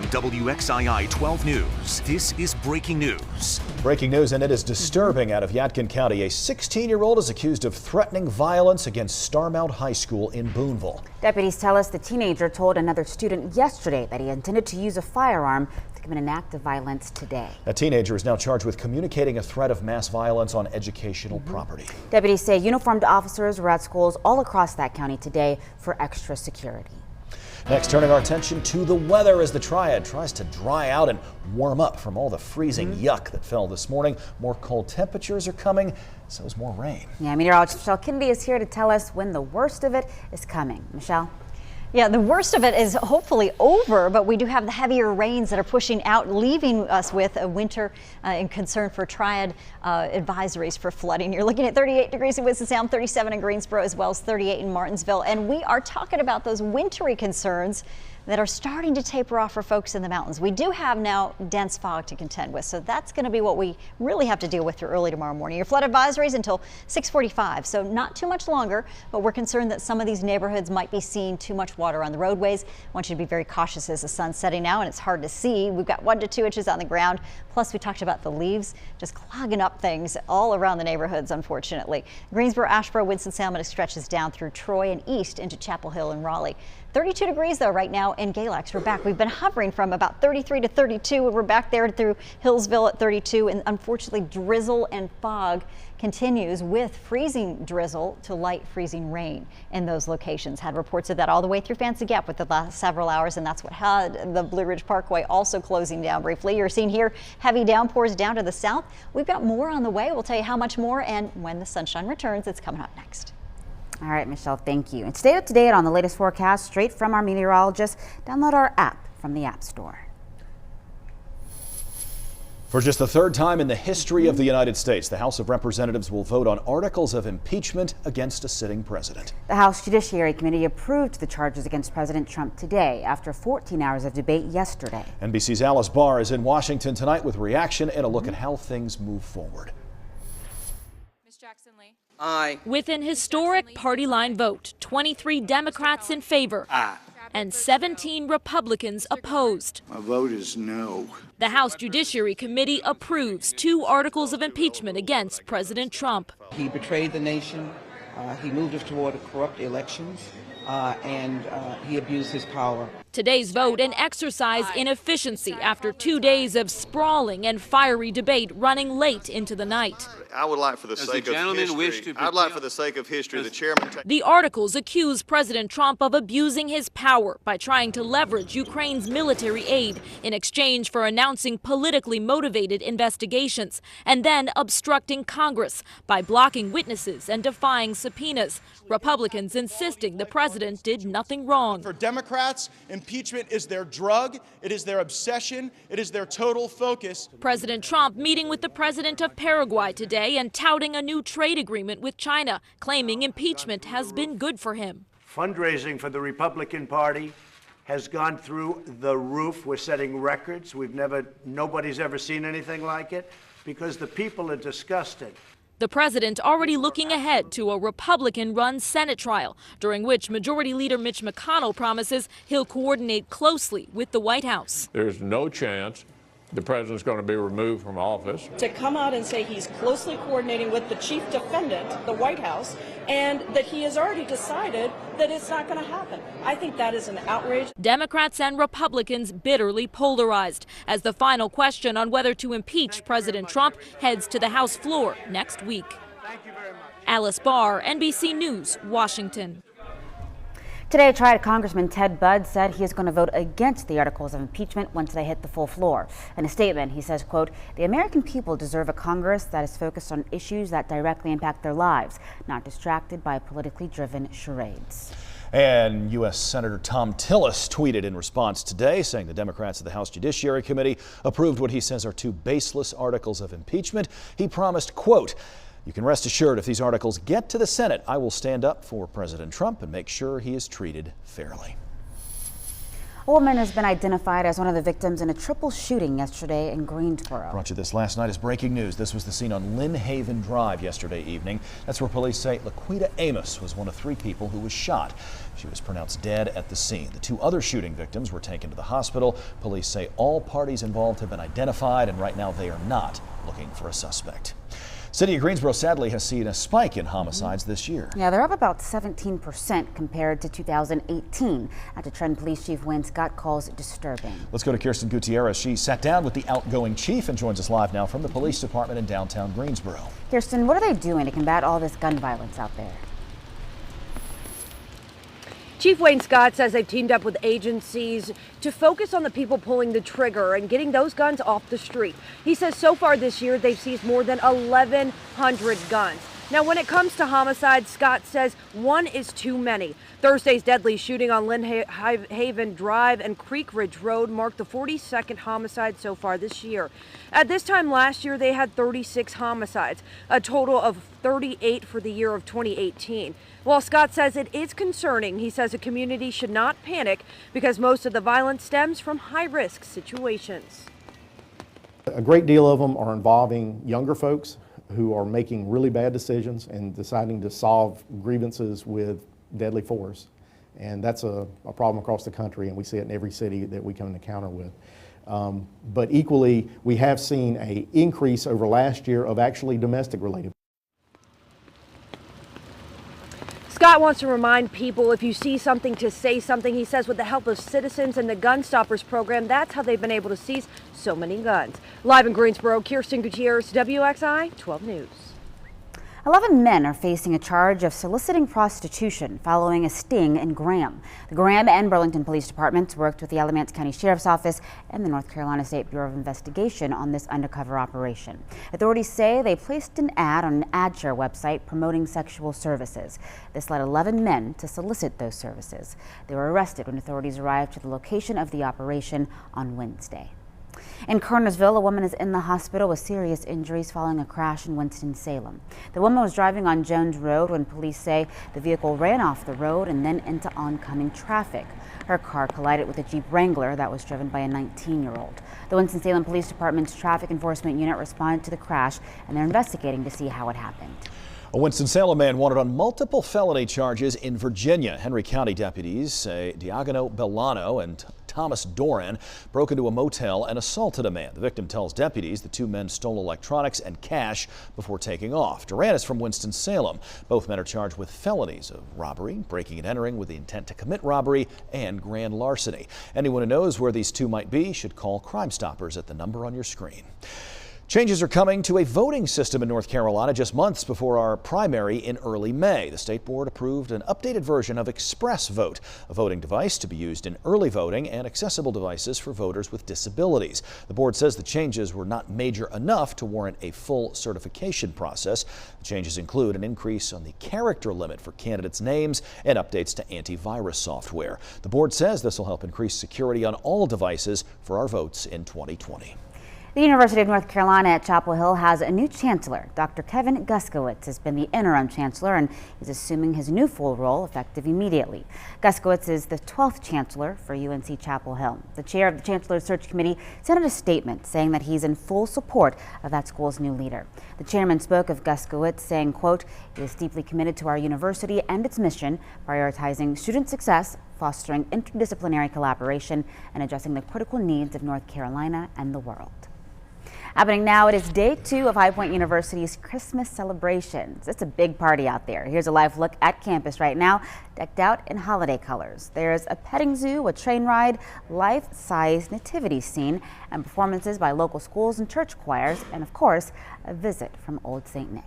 WXII 12 News. This is breaking news. Breaking news, and it is disturbing out of Yadkin County. A 16-year-old is accused of threatening violence against Starmount High School in Boonville. Deputies tell us the teenager told another student yesterday that he intended to use a firearm to commit an act of violence today. A teenager is now charged with communicating a threat of mass violence on educational property. Deputies say uniformed officers were at schools all across that county today for extra security. Next, turning our attention to the weather as the Triad tries to dry out and warm up from all the freezing yuck that fell this morning. More cold temperatures are coming, so is more rain. Yeah, meteorologist Michelle Kennedy is here to tell us when the worst of it is coming. Michelle? Yeah, the worst of it is hopefully over, but we do have the heavier rains that are pushing out, leaving us with a winter and concern for Triad advisories for flooding. You're looking at 38 degrees in Winston-Salem, 37 in Greensboro, as well as 38 in Martinsville. And we are talking about those wintry concerns that are starting to taper off for folks in the mountains. We do have now dense fog to contend with, so that's going to be what we really have to deal with through early tomorrow morning. Your flood advisories until 6:45, so not too much longer, but we're concerned that some of these neighborhoods might be seeing too much water on the roadways. I want you to be very cautious as the sun's setting now and it's hard to see. We've got 1 to 2 inches on the ground. Plus, we talked about the leaves just clogging up things all around the neighborhoods, unfortunately. Greensboro, Asheboro, Winston-Salem, it stretches down through Troy and east into Chapel Hill and Raleigh. 32 degrees though right now in Galax. We're back. We've been hovering from about 33 to 32 and we're back there through Hillsville at 32, and unfortunately drizzle and fog continues with freezing drizzle to light freezing rain in those locations. Had reports of that all the way through Fancy Gap with the last several hours, and that's what had the Blue Ridge Parkway also closing down briefly. You're seeing here heavy downpours down to the south. We've got more on the way. We'll tell you how much more and when the sunshine returns. It's coming up next. All right, Michelle, thank you. And stay up to date on the latest forecast straight from our meteorologist. Download our app from the App Store. For just the third time in the history of the United States, the House of Representatives will vote on articles of impeachment against a sitting president. The House Judiciary Committee approved the charges against President Trump today after 14 hours of debate yesterday. NBC's Alice Barr is in Washington tonight with reaction and a look at how things move forward. Ms. Jackson Lee. Aye. With an historic party line vote, 23 Democrats in favor and 17 Republicans opposed. My vote is no. The House Judiciary Committee approves 2 articles of impeachment against President Trump. He betrayed the nation. He moved us toward corrupt elections. And he abused his power. Today's vote an exercise in efficiency after 2 days of sprawling and fiery debate running late into the night. I would like, for the sake of history, I'd like, for the sake of history, the chairman. The articles accuse President Trump of abusing his power by trying to leverage Ukraine's military aid in exchange for announcing politically motivated investigations, and then obstructing Congress by blocking witnesses and defying subpoenas. Republicans insisting the president did nothing wrong. For Democrats, impeachment is their drug, it is their obsession, it is their total focus. President Trump meeting with the president of Paraguay today and touting a new trade agreement with China, claiming impeachment has been good for him. Fundraising for the Republican Party has gone through the roof. We're setting records. Nobody's ever seen anything like it because the people are disgusted. The president already looking ahead to a Republican-run Senate trial, during which Majority Leader Mitch McConnell promises he'll coordinate closely with the White House. There's no chance the president's going to be removed from office. To come out and say he's closely coordinating with the chief defendant, the White House, and that he has already decided that it's not going to happen. I think that is an outrage. Democrats and Republicans bitterly polarized as the final question on whether to impeach President Trump heads to the House floor next week. Thank you very much. Alice Barr, NBC News, Washington. Today, Triad Congressman Ted Budd said he is going to vote against the articles of impeachment once they hit the full floor. In a statement, he says, quote, "The American people deserve a Congress that is focused on issues that directly impact their lives, not distracted by politically driven charades." And U.S. Senator Thom Tillis tweeted in response today, saying the Democrats of the House Judiciary Committee approved what he says are 2 baseless articles of impeachment. He promised, quote, "You can rest assured if these articles get to the Senate, I will stand up for President Trump and make sure he is treated fairly." A woman has been identified as one of the victims in a triple shooting yesterday in Greensboro. Brought you this last night as breaking news. This was the scene on Lynn Haven Drive yesterday evening. That's where police say Laquita Amos was one of 3 people who was shot. She was pronounced dead at the scene. The 2 other shooting victims were taken to the hospital. Police say all parties involved have been identified, and right now they are not looking for a suspect. City of Greensboro sadly has seen a spike in homicides this year. Yeah, they're up about 17% compared to 2018. After Trend Police Chief Wayne Scott calls it disturbing. Let's go to Kirsten Gutierrez. She sat down with the outgoing chief and joins us live now from the police department in downtown Greensboro. Kirsten, what are they doing to combat all this gun violence out there? Chief Wayne Scott says they've teamed up with agencies to focus on the people pulling the trigger and getting those guns off the street. He says so far this year they've seized more than 1,100 guns. Now, when it comes to homicides, Scott says 1 is too many. Thursday's deadly shooting on Lynn Haven Drive and Creek Ridge Road marked the 42nd homicide so far this year. At this time last year, they had 36 homicides, a total of 38 for the year of 2018. While Scott says it is concerning, he says a community should not panic because most of the violence stems from high-risk situations. A great deal of them are involving younger folks who are making really bad decisions and deciding to solve grievances with deadly force. And that's a problem across the country, and we see it in every city that we come in encounter with. But equally, we have seen an increase over last year of actually domestic related. Scott wants to remind people if you see something to say something. He says with the help of citizens and the Gun Stoppers program, that's how they've been able to seize so many guns. Live in Greensboro, Kirsten Gutierrez, WXI 12 News. 11 men are facing a charge of soliciting prostitution following a sting in Graham. The Graham and Burlington Police Departments worked with the Alamance County Sheriff's Office and the North Carolina State Bureau of Investigation on this undercover operation. Authorities say they placed an ad on an ad share website promoting sexual services. This led 11 men to solicit those services. They were arrested when authorities arrived to the location of the operation on Wednesday. In Kernersville, a woman is in the hospital with serious injuries following a crash in Winston-Salem. The woman was driving on Jones Road when police say the vehicle ran off the road and then into oncoming traffic. Her car collided with a Jeep Wrangler that was driven by a 19-year-old. The Winston-Salem Police Department's Traffic Enforcement Unit responded to the crash, and they're investigating to see how it happened. A Winston-Salem man wanted on multiple felony charges in Virginia. Henry County deputies say Diagono Bellano and Thomas Doran broke into a motel and assaulted a man. The victim tells deputies the 2 men stole electronics and cash before taking off. Doran is from Winston-Salem. Both men are charged with felonies of robbery, breaking and entering with the intent to commit robbery, and grand larceny. Anyone who knows where these 2 might be should call Crime Stoppers at the number on your screen. Changes are coming to a voting system in North Carolina just months before our primary in early May. The state board approved an updated version of Express Vote, a voting device to be used in early voting and accessible devices for voters with disabilities. The board says the changes were not major enough to warrant a full certification process. The changes include an increase on the character limit for candidates' names and updates to antivirus software. The board says this will help increase security on all devices for our votes in 2020. The University of North Carolina at Chapel Hill has a new chancellor. Dr. Kevin Guskiewicz has been the interim chancellor and is assuming his new full role effective immediately. Guskiewicz is the 12th chancellor for UNC Chapel Hill. The chair of the Chancellor's Search Committee sent out a statement saying that he's in full support of that school's new leader. The chairman spoke of Guskiewicz saying, quote, "He is deeply committed to our university and its mission, prioritizing student success, fostering interdisciplinary collaboration, and addressing the critical needs of North Carolina and the world." Happening now, it is day 2 of High Point University's Christmas celebrations. It's a big party out there. Here's a live look at campus right now, decked out in holiday colors. There's a petting zoo, a train ride, life-size nativity scene, and performances by local schools and church choirs, and of course, a visit from Old St. Nick.